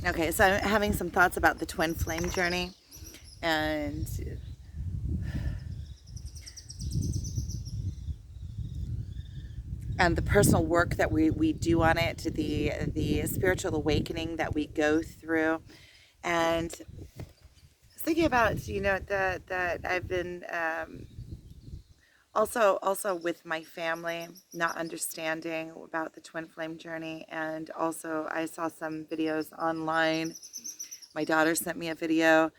Okay, so I'm having some thoughts about the twin flame journey and the personal work that we do on it, the spiritual awakening that we go through. And I was thinking about, that I've been also with my family not understanding about the twin flame journey. And also I saw some videos online. My daughter sent me a video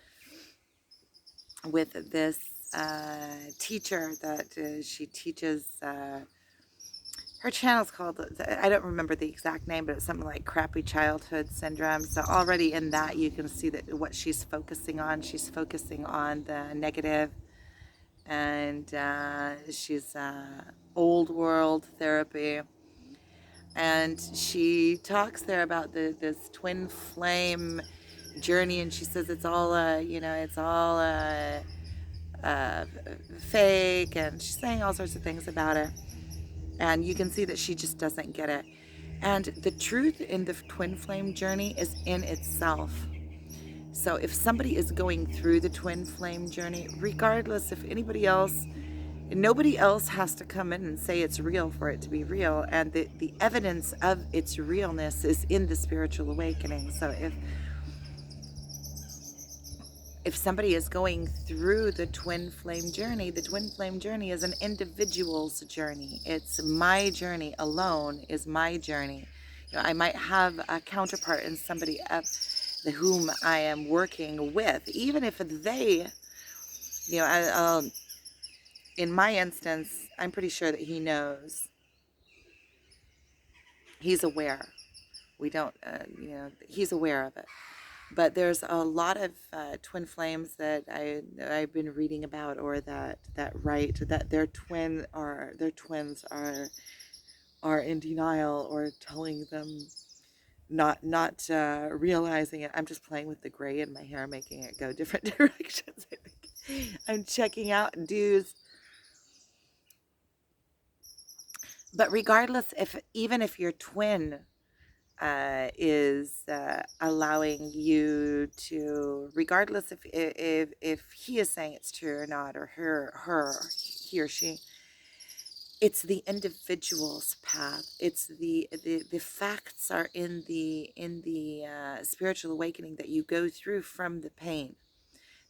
with this teacher that she teaches. Her channel's called, I don't remember the exact name, but it's something like Crappy Childhood Syndrome. So already in that, you can see that what she's focusing on. She's focusing on the negative, and she's old world therapy. And she talks there about this twin flame journey, and she says it's all, it's all uh, fake, and she's saying all sorts of things about it. And you can see that she just doesn't get it. And the truth in the twin flame journey is in itself. So if somebody is going through the twin flame journey, regardless if anybody else, nobody else has to come in and say it's real for it to be real. And the evidence of its realness is in the spiritual awakening. So if somebody is going through the twin flame journey is an individual's journey. It's my journey alone is my journey. I might have a counterpart in somebody else whom I am working with, even if they, in my instance, I'm pretty sure that he knows. He's aware. We don't, he's aware of it. But there's a lot of twin flames that I've been reading about, or that write that their twins are in denial, or telling them not realizing it. I'm just playing with the gray in my hair, making it go different directions. I think I'm checking out dudes. But regardless, even if your twin is allowing you to, regardless if he is saying it's true or not, or he or she, it's the individual's path. It's the facts are in the spiritual awakening that you go through from the pain.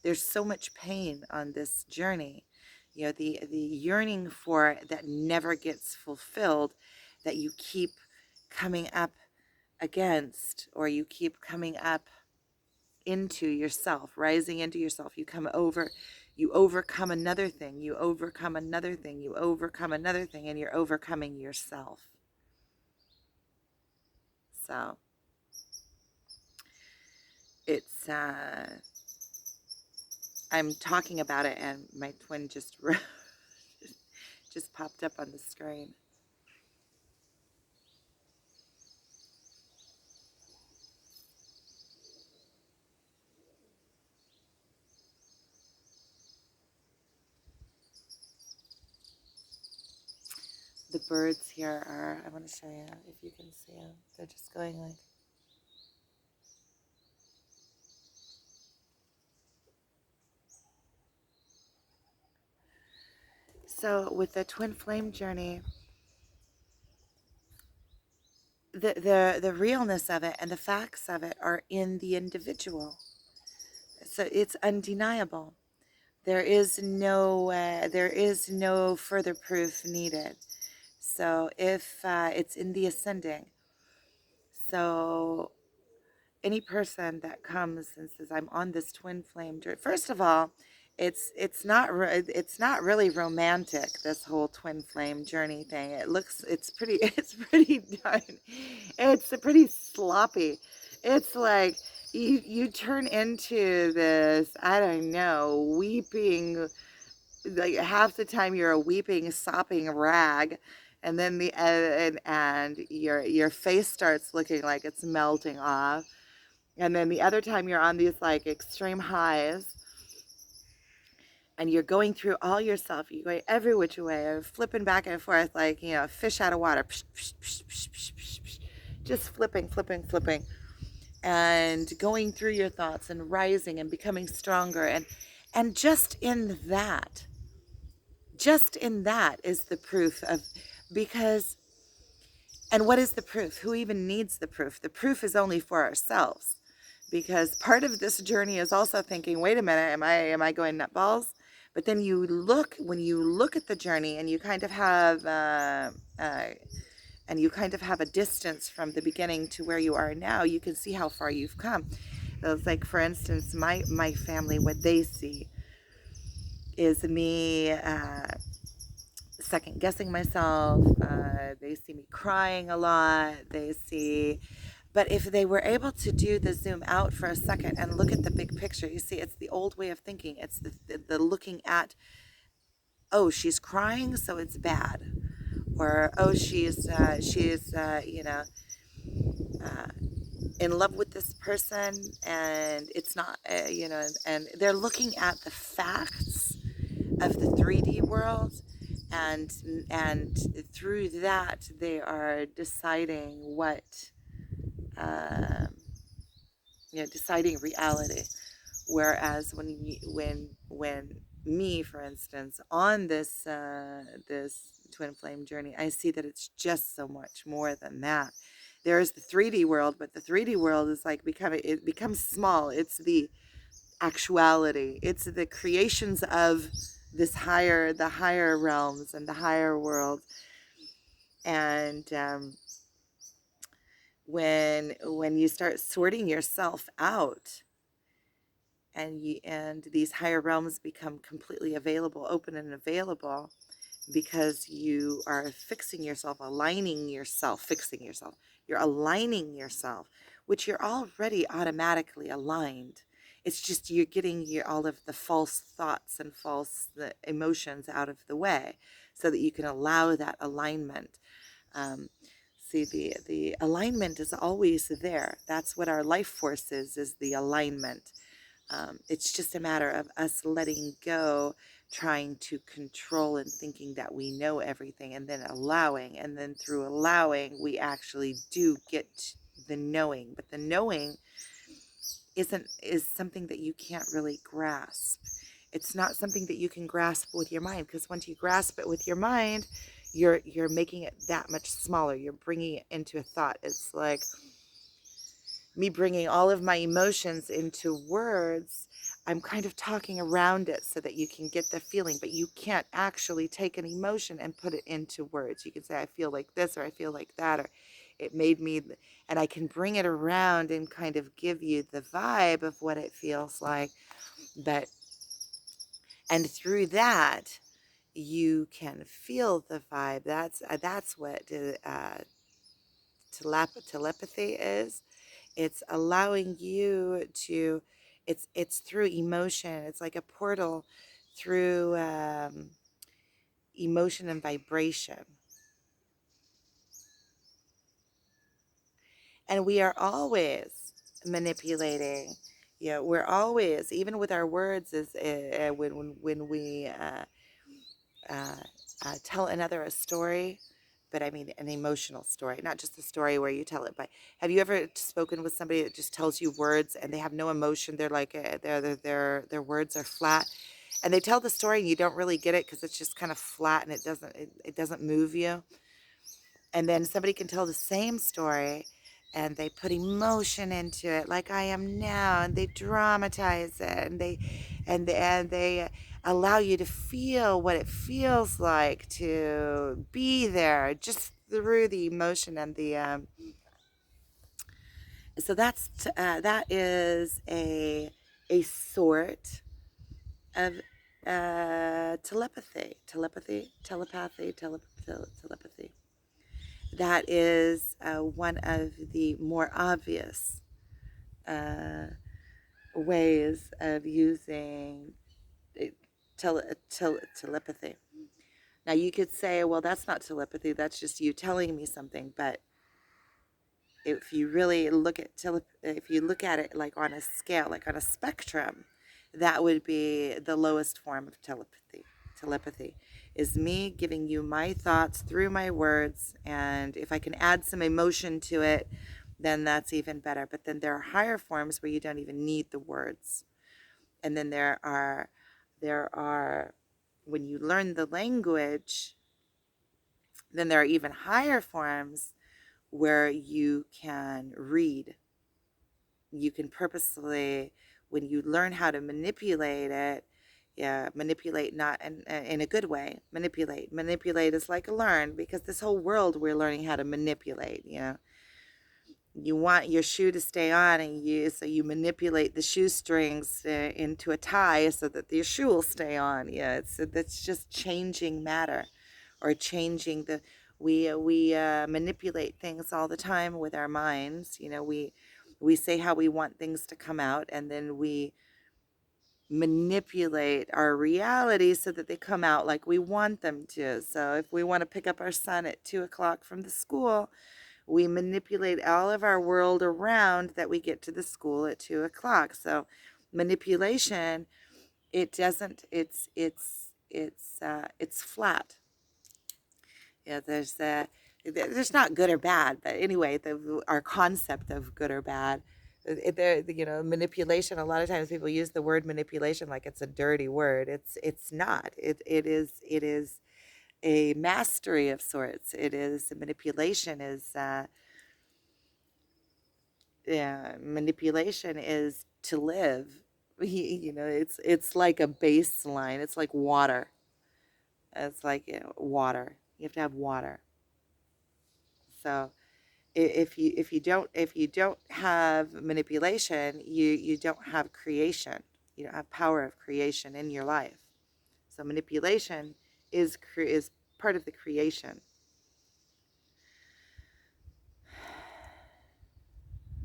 There's so much pain on this journey. The yearning for it that never gets fulfilled, that you keep coming up against, or you keep coming up into yourself, rising into yourself. You overcome another thing, you overcome another thing, you overcome another thing, and you're overcoming yourself. So it's I'm talking about it, and my twin just just popped up on the screen. The birds here are, I want to show you if you can see them. They're just going like, so with the twin flame journey, the realness of it and the facts of it are in the individual. So it's undeniable. There is no further proof needed. So if it's in the ascending, so any person that comes and says I'm on this twin flame journey, first of all, it's not really romantic, this whole twin flame journey thing. It's pretty done. It's pretty sloppy. It's like you turn into this, I don't know, weeping, like half the time you're a weeping, sopping rag, and then and your face starts looking like it's melting off, and then the other time you're on these like extreme highs, and you're going through all yourself. You're going every which way, or flipping back and forth like, fish out of water. Psh, psh, psh, psh, psh, psh, psh, just flipping. and going through your thoughts and rising and becoming stronger. And just in that is the proof of, because, and what is the proof? Who even needs the proof? The proof is only for ourselves, because part of this journey is also thinking, wait a minute, am I going nutballs? But then when you look at the journey, and you kind of have a distance from the beginning to where you are now, you can see how far you've come. It's like, for instance, my family, what they see is me second guessing myself. They see me crying a lot. But if they were able to do the zoom out for a second and look at the big picture, you see, it's the old way of thinking. It's the looking at, oh, she's crying, so it's bad, or oh, uh, in love with this person, and it's not, and they're looking at the facts of the 3D world, and and through that they are deciding um, deciding reality. Whereas when me, for instance, on this twin flame journey, I see that it's just so much more than that. There is the 3D world, but the 3D world is like it becomes small. It's the actuality. It's the creations of the higher realms and the higher world. And when you start sorting yourself out, and these higher realms become completely available, open and available, because you are fixing yourself, fixing yourself. You're aligning yourself, which you're already automatically aligned. It's just you're getting all of the false thoughts and false emotions out of the way, so that you can allow that alignment. Um, See, the alignment is always there. That's what our life force is the alignment. It's just a matter of us letting go, trying to control and thinking that we know everything, and then allowing. And then through allowing, we actually do get the knowing. But the knowing is something that you can't really grasp. It's not something that you can grasp with your mind, because once you grasp it with your mind, you're making it that much smaller. You're bringing it into a thought. It's like me bringing all of my emotions into words. I'm kind of talking around it so that you can get the feeling, but you can't actually take an emotion and put it into words. You can say, I feel like this, or I feel like that, or it made me, and I can bring it around and kind of give you the vibe of what it feels like. But, and through that, you can feel the vibe. That's what telepathy is. It's allowing you to, it's through emotion. It's like a portal through emotion and vibration. And we are always manipulating. We're always, even with our words, is when we uh, tell another a story, but I mean an emotional story, not just a story where you tell it. But have you ever spoken with somebody that just tells you words and they have no emotion? They're like their words are flat, and they tell the story and you don't really get it because it's just kind of flat and it doesn't move you. And then somebody can tell the same story and they put emotion into it, like I am now, and they dramatize it, and they allow you to feel what it feels like to be there, just through the emotion and the so that is a sort of telepathy. That is one of the more obvious uh, ways of using telepathy. Now, you could say, well, that's not telepathy, that's just you telling me something. But if you really if you look at it like on a scale, like on a spectrum, that would be the lowest form of telepathy is me giving you my thoughts through my words, and if I can add some emotion to it, then that's even better. But then there are higher forms where you don't even need the words. And then there are when you learn the language, then there are even higher forms where you can read. You can purposely, when you learn how to manipulate it, yeah, manipulate not in a good way. Manipulate is like a learn, because this whole world we're learning how to manipulate. You want your shoe to stay on, and you manipulate the shoestrings into a tie so that your shoe will stay on. Yeah, that's just changing matter, or changing the. We manipulate things all the time with our minds. We say how we want things to come out, and then we manipulate our reality so that they come out like we want them to. So if we want to pick up our son at 2 o'clock from the school, we manipulate all of our world around that we get to the school at 2 o'clock. So manipulation, it doesn't, it's flat. Yeah, there's not good or bad, but anyway, our concept of good or bad, manipulation. A lot of times people use the word manipulation like it's a dirty word. It's not. It is a mastery of sorts. Manipulation is yeah, manipulation is to live. It's like a baseline. It's like water. It's like water. You have to have water. So if you don't have manipulation, you don't have creation. You don't have power of creation in your life. So manipulation is part of the creation.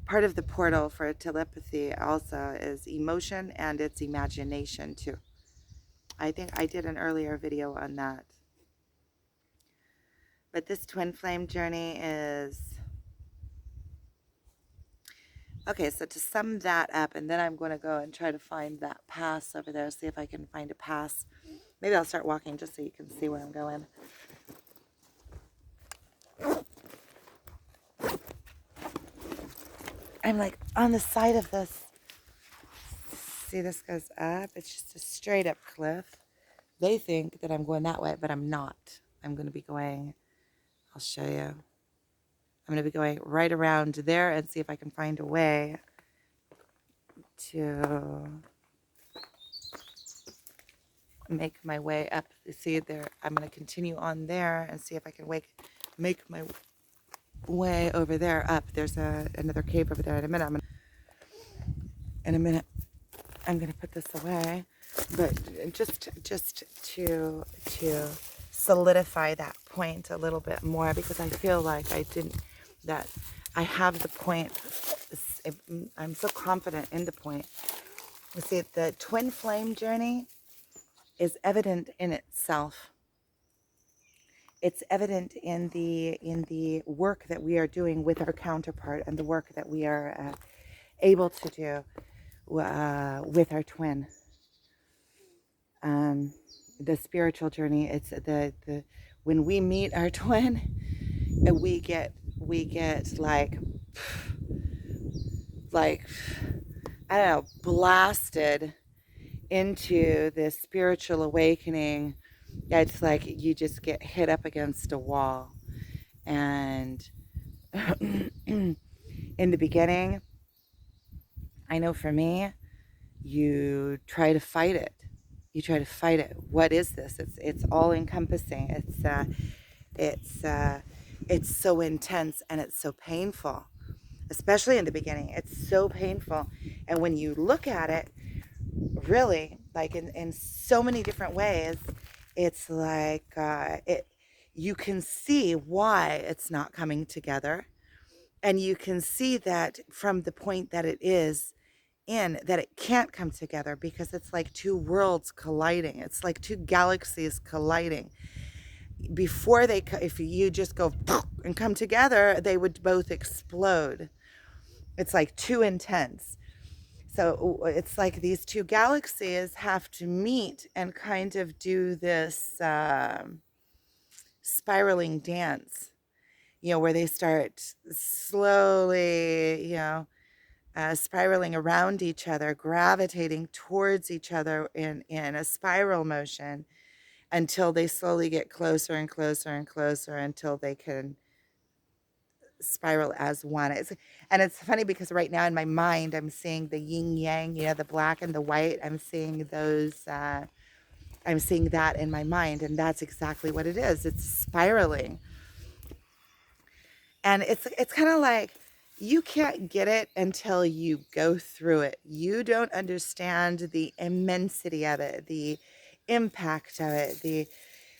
Part of the portal for telepathy also is emotion, and it's imagination too. I think I did an earlier video on that. But this twin flame journey is okay. So to sum that up, and then I'm going to go and try to find that pass over there, see if I can find a pass. Maybe I'll start walking just so you can see where I'm going. I'm like on the side of this. See, this goes up. It's just a straight up cliff. They think that I'm going that way, but I'm not. I'm going to be going, I'll show you. I'm going to be going right around there and see if I can find a way to make my way up. See there, I'm going to continue on there and see if I can make my way over there up. There's another cave over there. In a minute, I'm going to put this away. But just to solidify that point a little bit more, because I feel like that I have the point. I'm so confident in the point. You see, the twin flame journey is evident in itself. It's evident in the work that we are doing with our counterpart, and the work that we are able to do with our twin. The spiritual journey. It's the when we meet our twin, we get like I don't know, blasted into this spiritual awakening. It's like you just get hit up against a wall. And in the beginning, I know for me, you try to fight it. You try to fight it. What is this? It's all encompassing. It's so intense, and it's so painful, especially in the beginning. It's so painful. And when you look at it, really, like in so many different ways, it's like you can see why it's not coming together. And you can see that from the point that it is that it can't come together, because it's like two worlds colliding. It's like two galaxies colliding. Before if you just go and come together, they would both explode. It's like too intense. So it's like these two galaxies have to meet and kind of do this spiraling dance. where they start slowly, spiraling around each other, gravitating towards each other in a spiral motion until they slowly get closer and closer and closer until they can spiral as one. And it's funny because right now in my mind, I'm seeing the yin yang, the black and the white. I'm seeing those, I'm seeing that in my mind. And that's exactly what it is. It's spiraling. And it's kind of like you can't get it until you go through it. You don't understand the immensity of it, the impact of it, the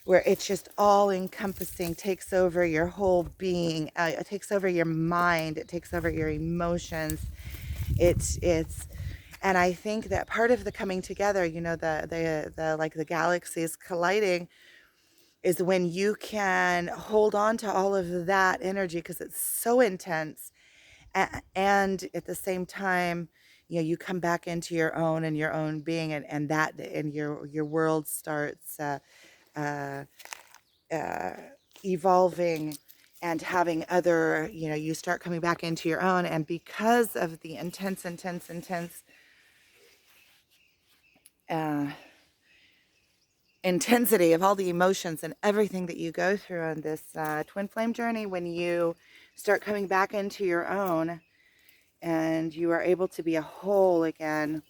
where it's just all encompassing, takes over your whole being, it takes over your mind, it takes over your emotions. It's and I think that part of the coming together, the like the galaxies colliding, is when you can hold on to all of that energy because it's so intense, and at the same time, you come back into your own and your own being, and your world starts uh, uh, evolving and having other, you start coming back into your own. And because of the intense uh, intensity of all the emotions and everything that you go through on this twin flame journey, when you start coming back into your own and you are able to be a whole again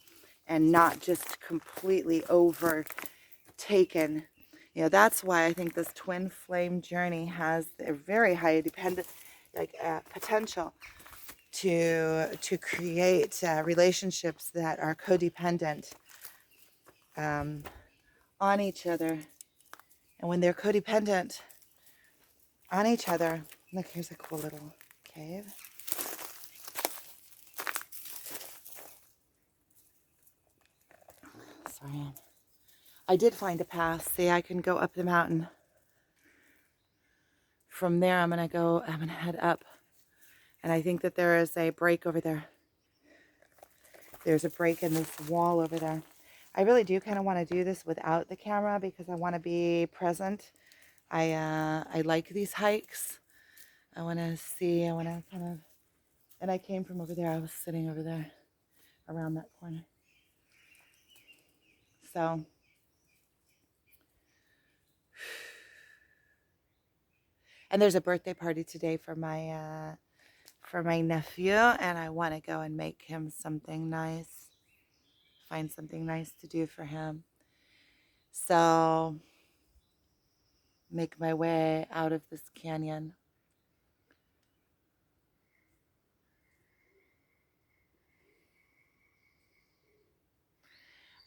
and not just completely overtaken. That's why I think this twin flame journey has a very high dependent, potential to create relationships that are codependent um, on each other. And when they're codependent on each other, look, here's a cool little cave. Sorry. I did find a path. See, I can go up the mountain. From there, I'm going to head up. And I think that there is a break over there. There's a break in this wall over there. I really do kind of want to do this without the camera because I want to be present. I like these hikes. I want to see, I want to kind of, and I came from over there. I was sitting over there around that corner. So, and there's a birthday party today for my nephew, and I want to go and make him something nice. Find something nice to do for him. So, make my way out of this canyon.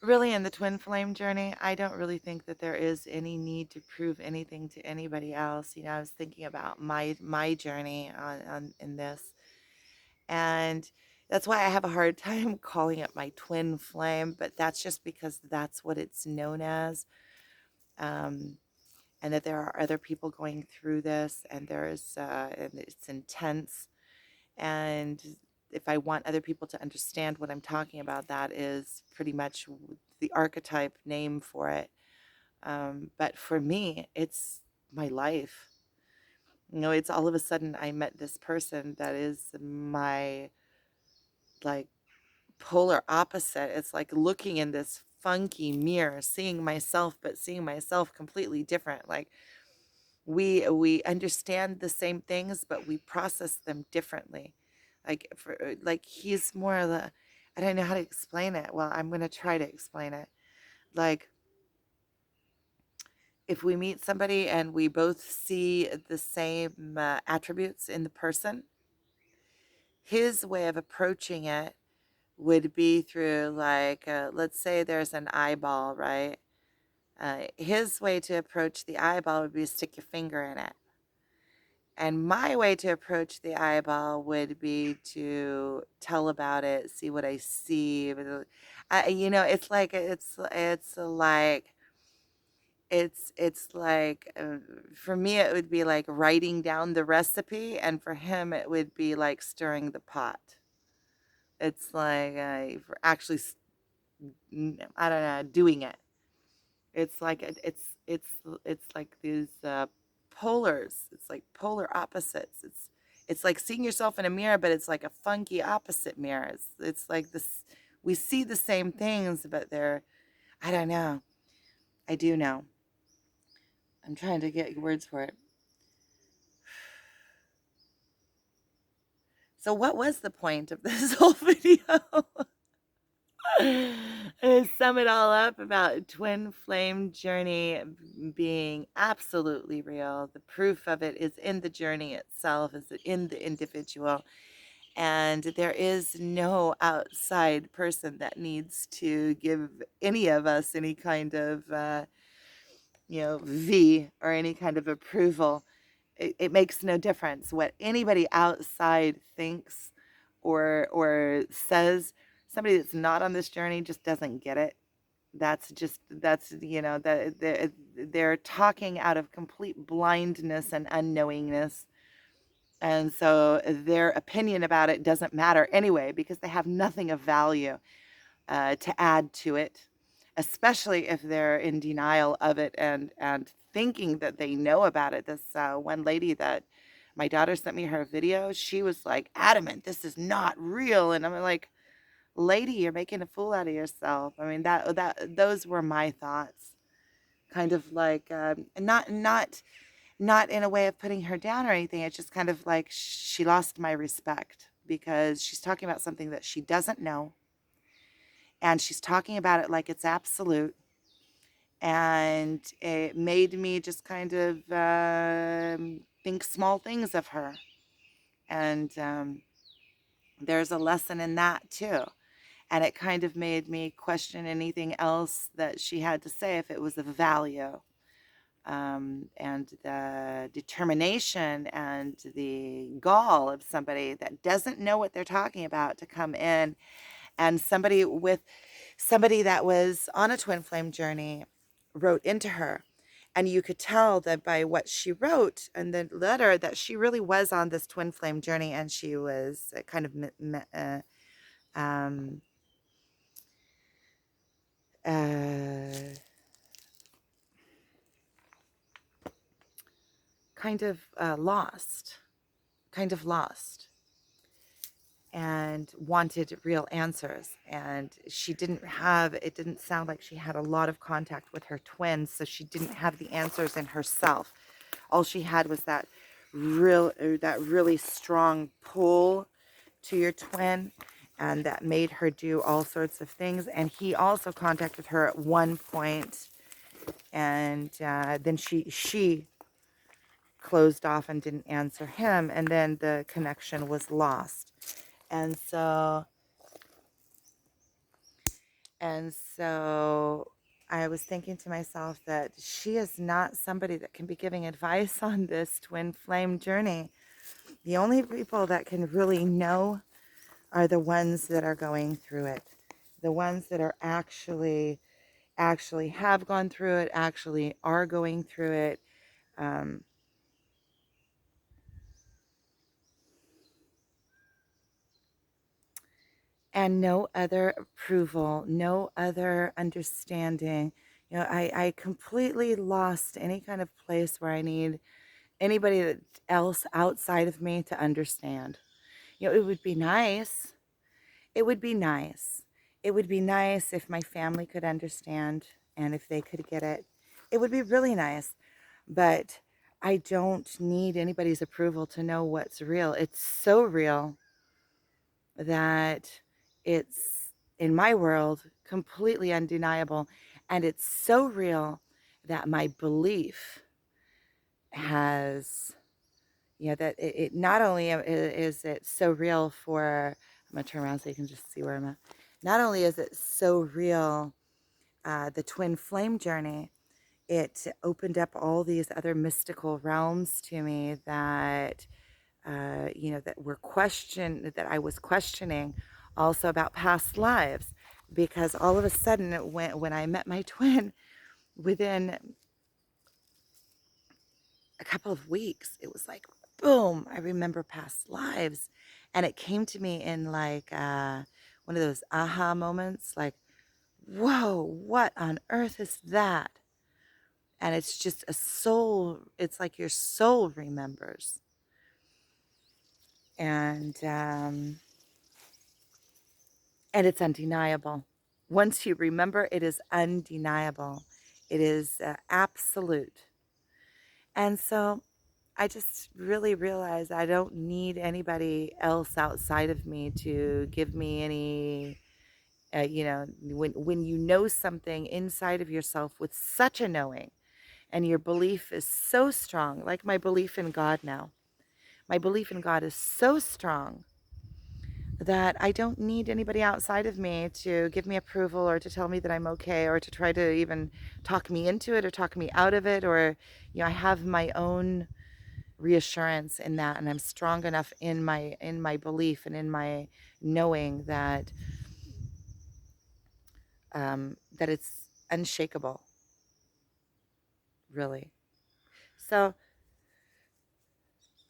Really, in the twin flame journey, I don't really think that there is any need to prove anything to anybody else. I was thinking about my journey on in this, and that's why I have a hard time calling it my twin flame. But that's just because that's what it's known as, um, and that there are other people going through this, and and it's intense. And if I want other people to understand what I'm talking about, that is pretty much the archetype name for it. But for me, it's my life. It's all of a sudden I met this person that is my like polar opposite. It's like looking in this funky mirror, seeing myself, but seeing myself completely different. Like we understand the same things, but we process them differently. Like he's more of the, I don't know how to explain it. Well, I'm gonna try to explain it. Like if we meet somebody and we both see the same attributes in the person, his way of approaching it would be through let's say there's an eyeball, right? His way to approach the eyeball would be to stick your finger in it. And my way to approach the eyeball would be to tell about it, see what I see. It's like for me it would be like writing down the recipe, and for him it would be like stirring the pot. It's like for actually, I don't know, doing it. It's like it's like these. polars. It's like polar opposites. It's like seeing yourself in a mirror, but it's like a funky opposite mirror. It's like this. We see the same things, but they're, I don't know. I do know. I'm trying to get words for it. So what was the point of this whole video? To sum it all up about twin flame journey being absolutely real. The proof of it is in the journey itself, is in the individual. And there is no outside person that needs to give any of us any kind of, V or any kind of approval. It makes no difference what anybody outside thinks or says. Somebody that's not on this journey just doesn't get it. That they're talking out of complete blindness and unknowingness, and so their opinion about it doesn't matter anyway because they have nothing of value to add to it, especially if they're in denial of it and thinking that they know about it. This one lady that my daughter sent me her video, she was like adamant, this is not real. And I'm like, lady, you're making a fool out of yourself. I mean, those were my thoughts, kind of like not in a way of putting her down or anything. It's just kind of like she lost my respect because she's talking about something that she doesn't know, and she's talking about it like it's absolute. And it made me just kind of think small things of her. And there's a lesson in that too. And it kind of made me question anything else that she had to say if it was of value. And the determination and the gall of somebody that doesn't know what they're talking about to come in, and somebody that was on a twin flame journey wrote into her, and you could tell that by what she wrote in the letter that she really was on this twin flame journey, and she was kind of um, lost, and wanted real answers. And it didn't sound like she had a lot of contact with her twins, so she didn't have the answers in herself. All she had was that really strong pull to your twin, and that made her do all sorts of things. And he also contacted her at one point, and then she closed off and didn't answer him, and then the connection was lost. And so I was thinking to myself that she is not somebody that can be giving advice on this twin flame journey. The only people that can really know are the ones that are going through it, the ones that are actually have gone through it, actually are going through it. And no other approval, no other understanding. I completely lost any kind of place where I need anybody else outside of me to understand. It would be nice. It would be nice. It would be nice if my family could understand and if they could get it. It would be really nice. But I don't need anybody's approval to know what's real. It's so real that it's, in my world, completely undeniable. And it's so real that my belief has, that it not only is it so real for, I'm going to turn around so you can just see where I'm at. Not only is it so real, the twin flame journey, it opened up all these other mystical realms to me that that I was questioning, also about past lives, because all of a sudden when I met my twin, within a couple of weeks, it was like, boom, I remember past lives. And it came to me in like one of those aha moments, like, whoa, what on earth is that? And it's just a soul, it's like your soul remembers. And it's undeniable. Once you remember, it is undeniable. It is absolute. And so I just really realized I don't need anybody else outside of me to give me any, when you know something inside of yourself with such a knowing, and your belief is so strong, like my belief in God now. My belief in God is so strong that I don't need anybody outside of me to give me approval or to tell me that I'm okay or to try to even talk me into it or talk me out of it. Or, I have my own reassurance in that, and I'm strong enough in my belief and in my knowing that it's unshakable, really. So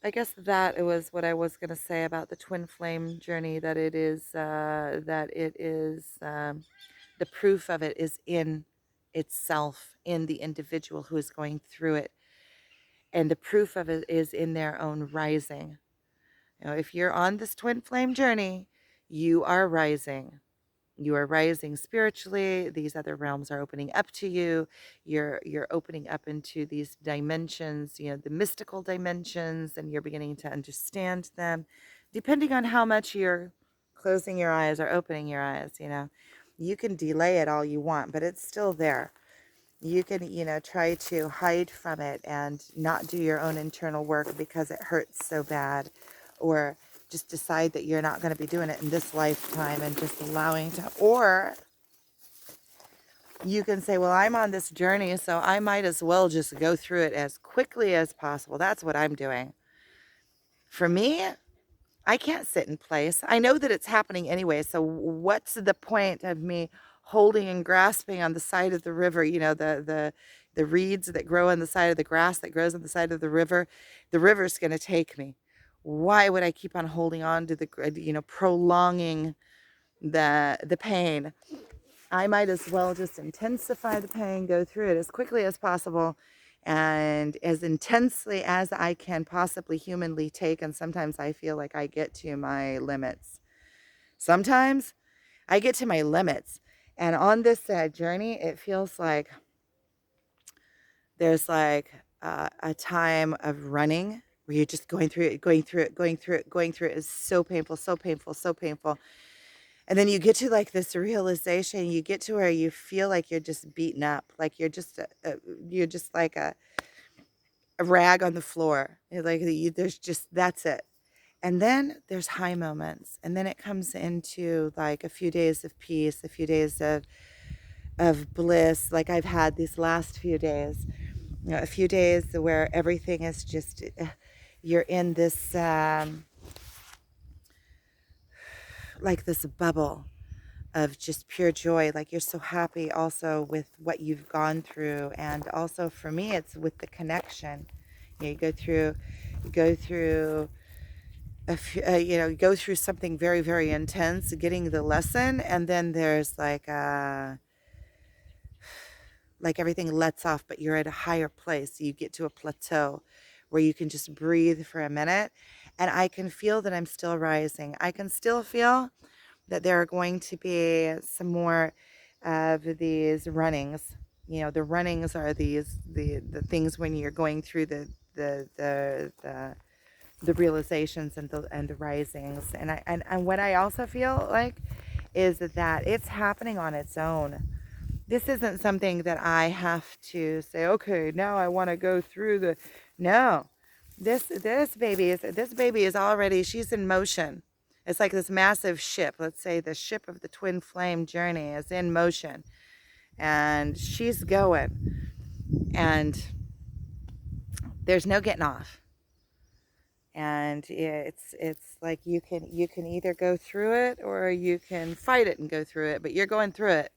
I guess that it was what I was going to say about the twin flame journey, that the proof of it is in itself, in the individual who is going through it. And the proof of it is in their own rising. If you're on this twin flame journey, you are rising. You are rising spiritually. These other realms are opening up to you. You're opening up into these dimensions, the mystical dimensions, and you're beginning to understand them, depending on how much you're closing your eyes or opening your eyes. You can delay it all you want, but it's still there. You can, try to hide from it and not do your own internal work because it hurts so bad, or just decide that you're not going to be doing it in this lifetime and just allowing to, or you can say, well, I'm on this journey, so I might as well just go through it as quickly as possible. That's what I'm doing. For me, I can't sit in place. I know that it's happening anyway. So what's the point of me holding and grasping on the side of the river? The reeds that grow on the side of the grass that grows on the side of the river. The river's going to take me. Why would I keep on holding on to prolonging the pain? I might as well just intensify the pain, go through it as quickly as possible and as intensely as I can possibly humanly take. And sometimes I feel like I get to my limits. Sometimes I get to my limits. And on this journey, it feels like there's like a time of running where you're just going through it, going through it, going through it, going through it. It's so painful, so painful, so painful. And then you get to like this realization, you get to where you feel like you're just beaten up, like you're just like a rag on the floor. There's just, that's it. And then there's high moments. And then it comes into like a few days of peace, a few days of bliss, like I've had these last few days. A few days where everything is just, you're in this, like this bubble of just pure joy. Like you're so happy also with what you've gone through. And also for me, it's with the connection. You go through you go through something very, very intense, getting the lesson. And then there's like everything lets off, but you're at a higher place. You get to a plateau where you can just breathe for a minute. And I can feel that I'm still rising. I can still feel that there are going to be some more of these runnings. The runnings are the things when you're going through the realizations and the risings. And what I also feel like is that it's happening on its own. This isn't something that I have to say, okay, now I want to go through no. This baby is already, she's in motion. It's like this massive ship. Let's say the ship of the twin flame journey is in motion, and she's going, and there's no getting off. And it's like you can either go through it or you can fight it and go through it, but you're going through it.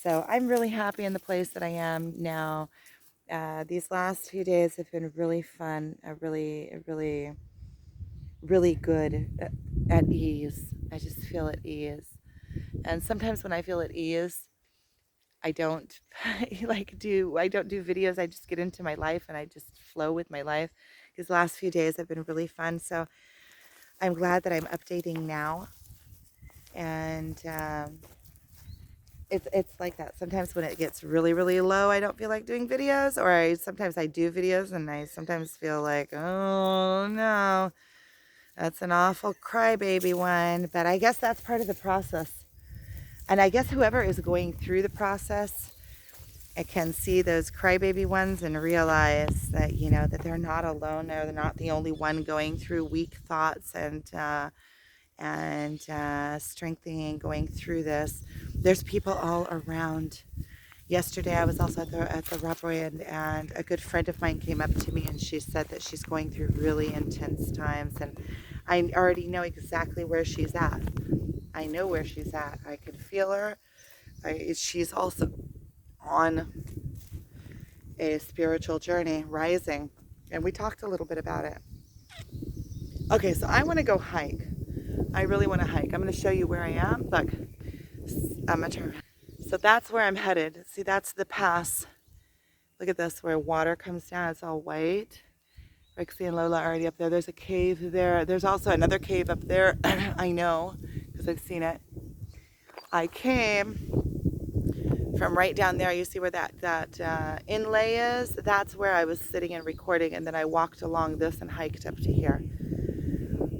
So I'm really happy in the place that I am now. These last few days have been really fun, really, really good, at ease. I just feel at ease. And sometimes when I feel at ease, I don't I don't do videos. I just get into my life and I just flow with my life. These last few days have been really fun. So I'm glad that I'm updating now. And it's like that. Sometimes when it gets really, really low, I don't feel like doing videos. Or sometimes I do videos and I sometimes feel like, oh no, that's an awful crybaby one. But I guess that's part of the process. And I guess whoever is going through the process, it can see those crybaby ones and realize that, you know, that they're not alone. They're not the only one going through weak thoughts and strengthening, going through this. There's people all around. Yesterday I was also at the robbery, and a good friend of mine came up to me and she said that she's going through really intense times, and I already know exactly where she's at. I know where she's at. I can feel her. She's also on a spiritual journey, rising, and we talked a little bit about it. Okay, so I want to go hike. I really want to hike. I'm going to show you where I am. Look, I'm going to turn. So that's where I'm headed. See, that's the pass. Look at this, where water comes down. It's all white. Rixie and Lola are already up there. There's a cave there. There's also another cave up there. I know, because I've seen it. I came from right down there. You see where that inlay is? That's where I was sitting and recording, and then I walked along this and hiked up to here.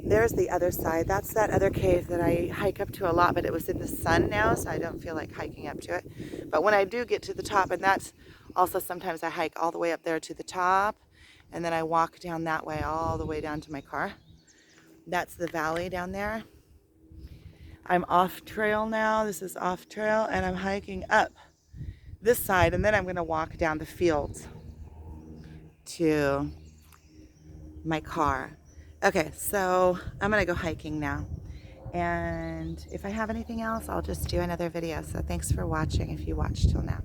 There's the other side. That's that other cave that I hike up to a lot, but it was in the sun now, so I don't feel like hiking up to it. But when I do get to the top, and that's also sometimes I hike all the way up there to the top, and then I walk down that way all the way down to my car. That's the valley down there. I'm off trail now. This is off trail, and I'm hiking up this side, and then I'm going to walk down the fields to my car. Okay, so I'm going to go hiking now. And if I have anything else, I'll just do another video. So thanks for watching if you watched till now.